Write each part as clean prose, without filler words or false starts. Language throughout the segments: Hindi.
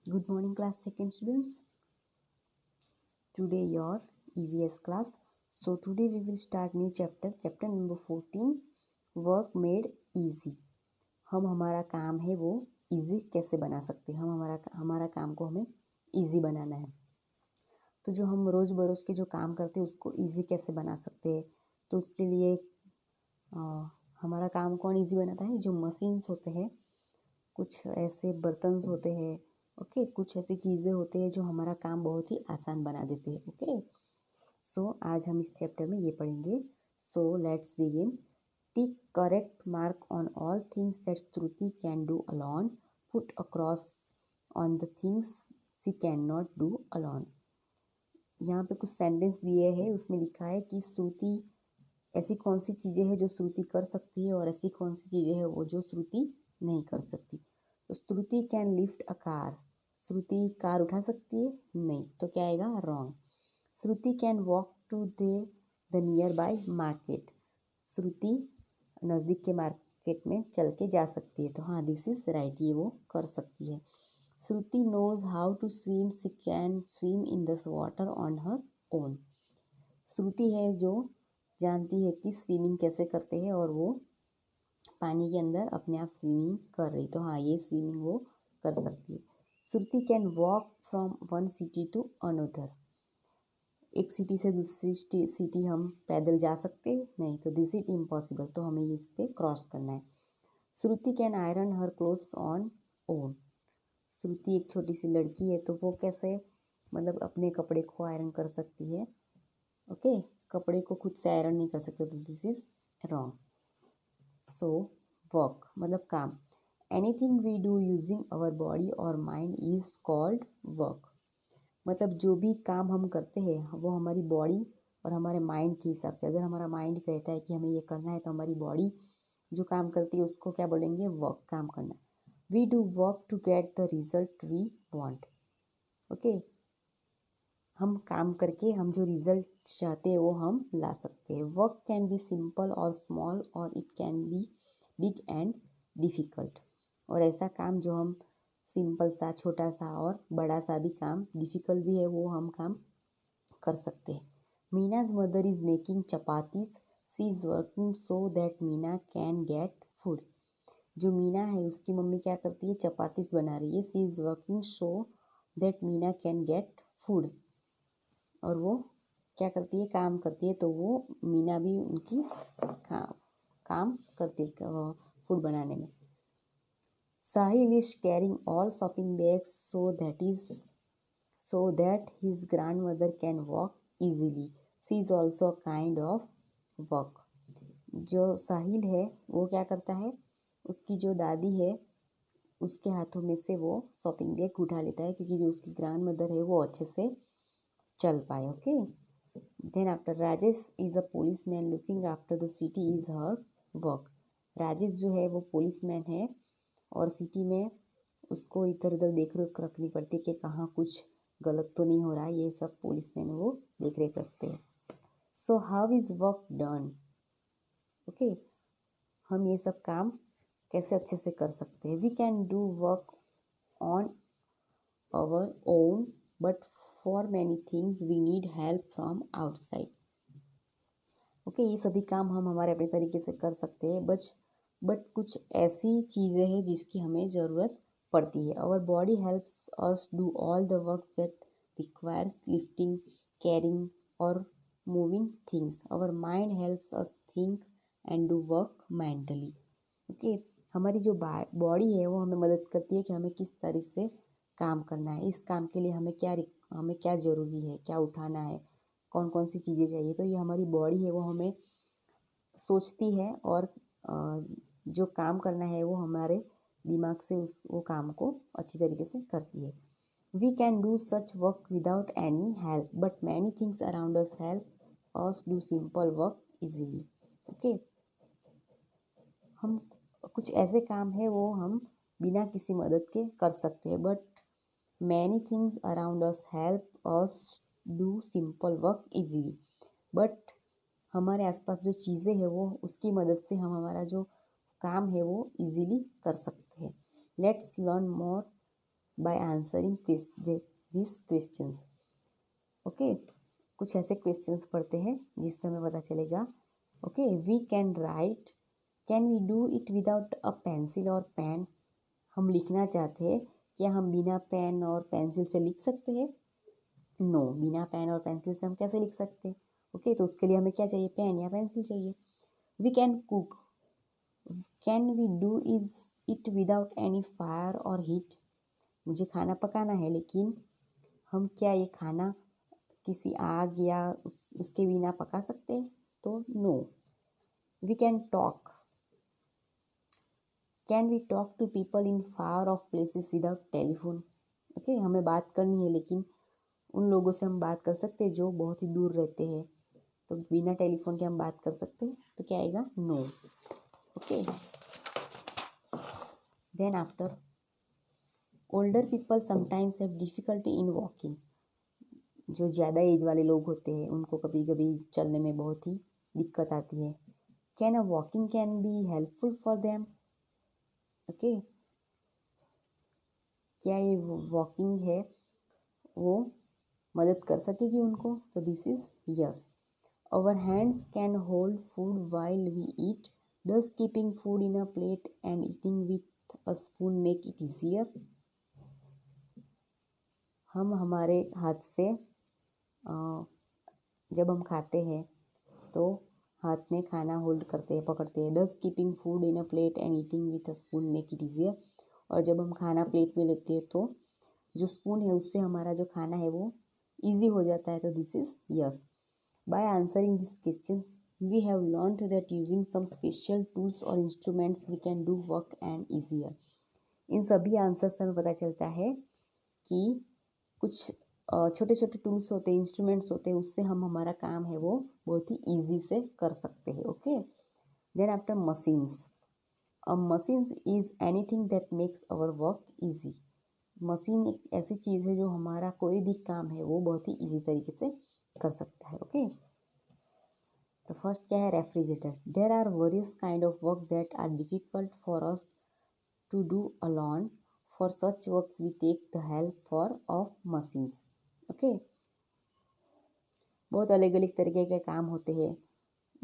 Good morning, class second students. Today your EVS class. So today we will start new chapter number 14, work made easy. हम हमारा काम है वो easy कैसे बना सकते हैं, हम हमारा काम को हमें easy बनाना है। तो जो हम रोज़ बरोज़ के जो काम करते हैं उसको easy कैसे बना सकते हैं, तो उसके लिए हमारा काम कौन easy बनाता है, जो मशीन्स होते हैं, कुछ ऐसे बर्तन होते हैं, ओके कुछ ऐसी चीज़ें होती हैं जो हमारा काम बहुत ही आसान बना देते हैं। ओके सो आज हम इस चैप्टर में ये पढ़ेंगे। So let's begin. Tick correct mark on all things that Shruti can do alone, put across on the things she can not do alone. यहाँ पे कुछ सेंटेंस दिए हैं, उसमें लिखा है कि श्रुति ऐसी कौन सी चीज़ें हैं जो श्रुति कर सकती है और ऐसी कौन सी चीज़ें हैं वो जो श्रुति नहीं कर सकती। तो Shruti can lift a car, Shruti car उठा सकती है? नहीं, तो क्या आएगा? Wrong. Shruti can walk to the nearby market, Shruti नज़दीक के मार्केट में चल के जा सकती है, तो हाँ दिस इज राइट, ये वो कर सकती है। Shruti knows how to swim, she can swim in this water on her own, Shruti है जो जानती है कि स्विमिंग कैसे करते हैं और वो पानी के अंदर अपने आप स्विमिंग कर रही, तो हाँ ये स्विमिंग वो कर सकती है। Shruti can walk from one city to another, एक सिटी से दूसरी सिटी हम पैदल जा सकते हैं? नहीं, तो दिस इज इम्पॉसिबल, तो हमें इस पे क्रॉस करना है। Shruti can iron her clothes on own, Shruti एक छोटी सी लड़की है तो वो कैसे मतलब अपने कपड़े को आयरन कर सकती है? ओके कपड़े को खुद से आयरन नहीं कर सकते, तो this is wrong. So work मतलब काम, anything we do using our body और माइंड इज कॉल्ड वर्क, मतलब जो भी काम हम करते हैं वो हमारी बॉडी और हमारे माइंड के हिसाब से, अगर हमारा माइंड कहता है कि हमें ये करना है तो हमारी बॉडी जो काम करती है उसको क्या बोलेंगे? वर्क, काम करना। We do work to get the result we want, okay हम काम करके हम जो रिजल्ट चाहते हैं वो हम ला सकते हैं। वर्क कैन बी सिंपल और स्मॉल और it can be big and difficult, और ऐसा काम जो हम सिंपल सा, छोटा सा और बड़ा सा भी काम, डिफ़िकल्ट भी है, वो हम काम कर सकते हैं। Meena's mother is making chapatis, she is working so that Meena can get food, जो मीना है उसकी मम्मी क्या करती है? चपातीस बना रही है। She is working so that Meena can get food, और वो क्या करती है? काम करती है, तो वो मीना भी उनकी काम करती है फूड बनाने में। Sahil is carrying all shopping bags so that his grandmother can walk easily, she is also a kind of work, जो साहिल है वो क्या करता है? उसकी जो दादी है उसके हाथों में से वो शॉपिंग बैग उठा लेता है, क्योंकि जो उसकी ग्रैंड मदर है वो अच्छे से चल पाए। Okay then after, Rajesh is a policeman looking after the city is her work, Rajesh जो है वो पुलिस मैन है और सिटी में उसको इधर उधर देख रेख रखनी पड़ती है कि कहाँ कुछ गलत तो नहीं हो रहा है, ये सब पुलिस मैन वो देख रेख रखते हैं। So how is work done, okay हम ये सब काम कैसे अच्छे से कर सकते हैं? We can do work on our own but for many things we need help from outside, okay ये सभी काम हम हमारे अपने तरीके से कर सकते हैं, बट कुछ ऐसी चीज़ें हैं जिसकी हमें ज़रूरत पड़ती है। Our body helps us do all the works that requires lifting, carrying और moving things, our mind helps us think and do work mentally, okay हमारी जो बॉडी है वो हमें मदद करती है कि हमें किस तरह से काम करना है, इस काम के लिए हमें क्या ज़रूरी है, क्या उठाना है, कौन कौन सी चीज़ें चाहिए, तो ये हमारी बॉडी है वो हमें सोचती है और जो काम करना है वो हमारे दिमाग से वो काम को अच्छी तरीके से करती है। We can do such work without any help but many things around us help us do simple work easily, okay हम कुछ ऐसे काम है वो हम बिना किसी मदद के कर सकते हैं, but many things around us help us do simple work easily, but हमारे आसपास जो चीज़ें हैं वो उसकी मदद से हम हमारा जो काम है वो इजीली कर सकते हैं। Let's learn more by answering this questions. Okay, कुछ ऐसे क्वेश्चंस पढ़ते हैं जिससे हमें पता चलेगा। Okay, we can write, can we do it without a pencil और पेन। हम लिखना चाहते हैं, क्या हम बिना पेन और पेंसिल से लिख सकते हैं? नो, बिना पेन और पेंसिल से हम कैसे लिख सकते हैं? ओके, तो उसके लिए हमें क्या चाहिए? पेन या पेंसिल चाहिए। We can cook, can we do it without any fire और हीट। मुझे खाना पकाना है, लेकिन हम क्या ये खाना किसी आग या उसके बिना पका सकते हैं? तो no. We can talk, can we talk to people in far off places without telephone. Okay, हमें बात करनी है, लेकिन उन लोगों से हम बात कर सकते हैं जो बहुत ही दूर रहते हैं, तो बिना टेलीफोन के हम बात कर सकते हैं, तो क्या आएगा? No. Okay, then after, older people sometimes have difficulty in walking. जो ज़्यादा एज वाले लोग होते हैं उनको कभी कभी चलने में बहुत ही दिक्कत आती है। Can a walking can be helpful for them. Okay, क्या ये वॉकिंग है वो मदद कर सकेगी उनको? तो this is yes. Our hands can hold food while we eat, does keeping food in a plate and eating with a spoon make it easier. हम हमारे हाथ से जब हम खाते हैं तो हाथ में खाना होल्ड करते हैं, पकड़ते हैं। Does keeping food in a plate and eating with a spoon make it easier. और जब हम खाना प्लेट में लेते हैं तो जो स्पून है उससे हमारा जो खाना है वो ईजी हो जाता है, तो this is yes. By answering this questions we have learned that using some special tools और instruments we can do work and easier. इन सभी आंसर से हमें पता चलता है कि कुछ छोटे छोटे टूल्स होते हैं, इंस्ट्रूमेंट्स होते हैं, उससे हम हमारा काम है वो बहुत ही ईजी से कर सकते हैं। Okay, then after machines, a machines is anything that makes our work easy. Machine एक ऐसी चीज़ है जो हमारा कोई भी काम है वो बहुत ही ईजी तरीके से कर सकता है। ओके, तो फर्स्ट क्या है? Refrigerator. There are various kind of work that are difficult for us to do alone, for such works we take the help for of machines. Okay, बहुत अलग अलग तरीके के काम होते हैं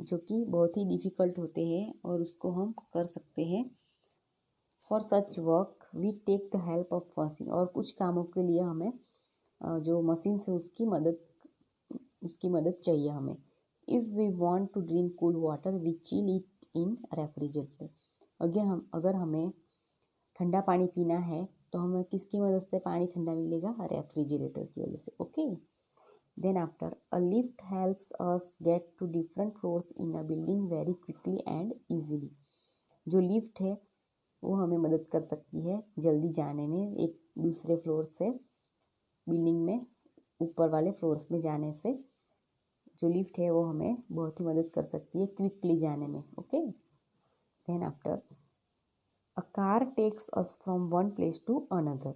जो कि बहुत ही डिफ़िकल्ट होते हैं और उसको हम कर सकते हैं। For such work we take the help of machine. और कुछ कामों के लिए हमें जो मशीन से उसकी मदद चाहिए हमें। If we want to drink cool water we chill it in refrigerator. अगर हमें ठंडा पानी पीना है तो हमें किसकी मदद से पानी ठंडा मिलेगा? रेफ्रिजरेटर की वजह से। Okay, then after, a lift helps us get to different floors in a building very quickly and easily. जो लिफ्ट है वो हमें मदद कर सकती है जल्दी जाने में, एक दूसरे फ्लोर से बिल्डिंग में ऊपर वाले फ्लोर्स में जाने से जो लिफ्ट है वो हमें बहुत ही मदद कर सकती है क्विकली जाने में। Okay, then after, a car takes us from one place to another.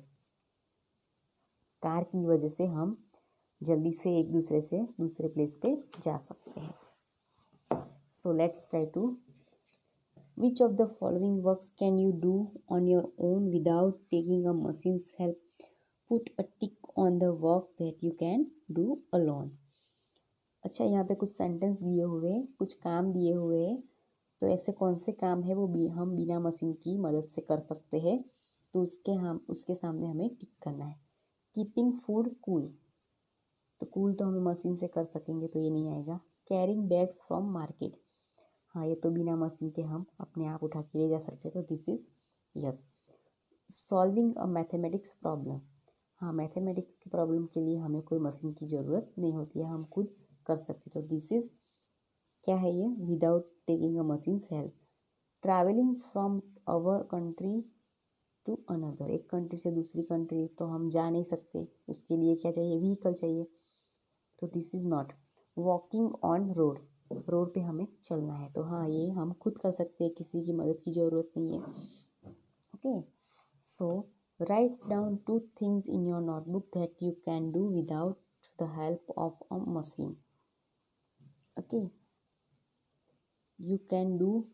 Car की वजह से हम जल्दी से एक दूसरे से दूसरे प्लेस पे जा सकते हैं। So let's try to, which of the following works can you do on your own without taking a machine's help? Put a tick on the work that you can do alone. अच्छा, यहाँ पे कुछ सेंटेंस दिए हुए हैं, कुछ काम दिए हुए हैं, तो ऐसे कौन से काम है वो हम बिना मशीन की मदद से कर सकते हैं, तो उसके सामने हमें टिक करना है। कीपिंग फूड कूल, तो कूल तो हमें मशीन से कर सकेंगे तो ये नहीं आएगा। कैरिंग बैग्स फ्रॉम मार्केट, हाँ ये तो बिना मशीन के हम अपने आप उठा के ले जा सकते हैं, तो this is yes. Solving a mathematics problem, हाँ मैथमेटिक्स की प्रॉब्लम के लिए हमें कोई मशीन की ज़रूरत नहीं होती है, हम खुद कर सकते, तो दिस इज क्या है ये? Without taking a machine's help. Travelling from our country to another, एक कंट्री से दूसरी कंट्री तो हम जा नहीं सकते, उसके लिए क्या चाहिए? व्हीकल चाहिए, तो this is not. Walking on road, road पे हमें चलना है, तो हाँ ये हम खुद कर सकते हैं, किसी की मदद की ज़रूरत नहीं है। Okay, so write down 2 things in your notebook that you can do without the help of a machine. Okay, you can do,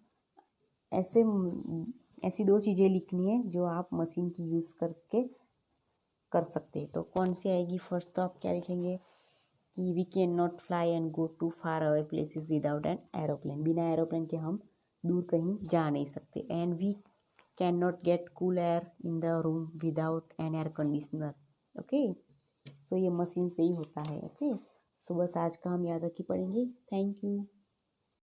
ऐसी 2 चीज़ें लिखनी है जो आप मशीन की यूज़ करके कर सकते। तो कौन सी आएगी? फर्स्ट तो आप क्या लिखेंगे कि we can not fly and go to far away places without an aeroplane. बिना एरोप्लेन के हम दूर कहीं जा नहीं सकते। And we can not get cool air in the room without an air conditioner. Okay, so ये मशीन से ही होता है। ओके, सो बस आज का हम याद रखी पढ़ेंगे। Thank you.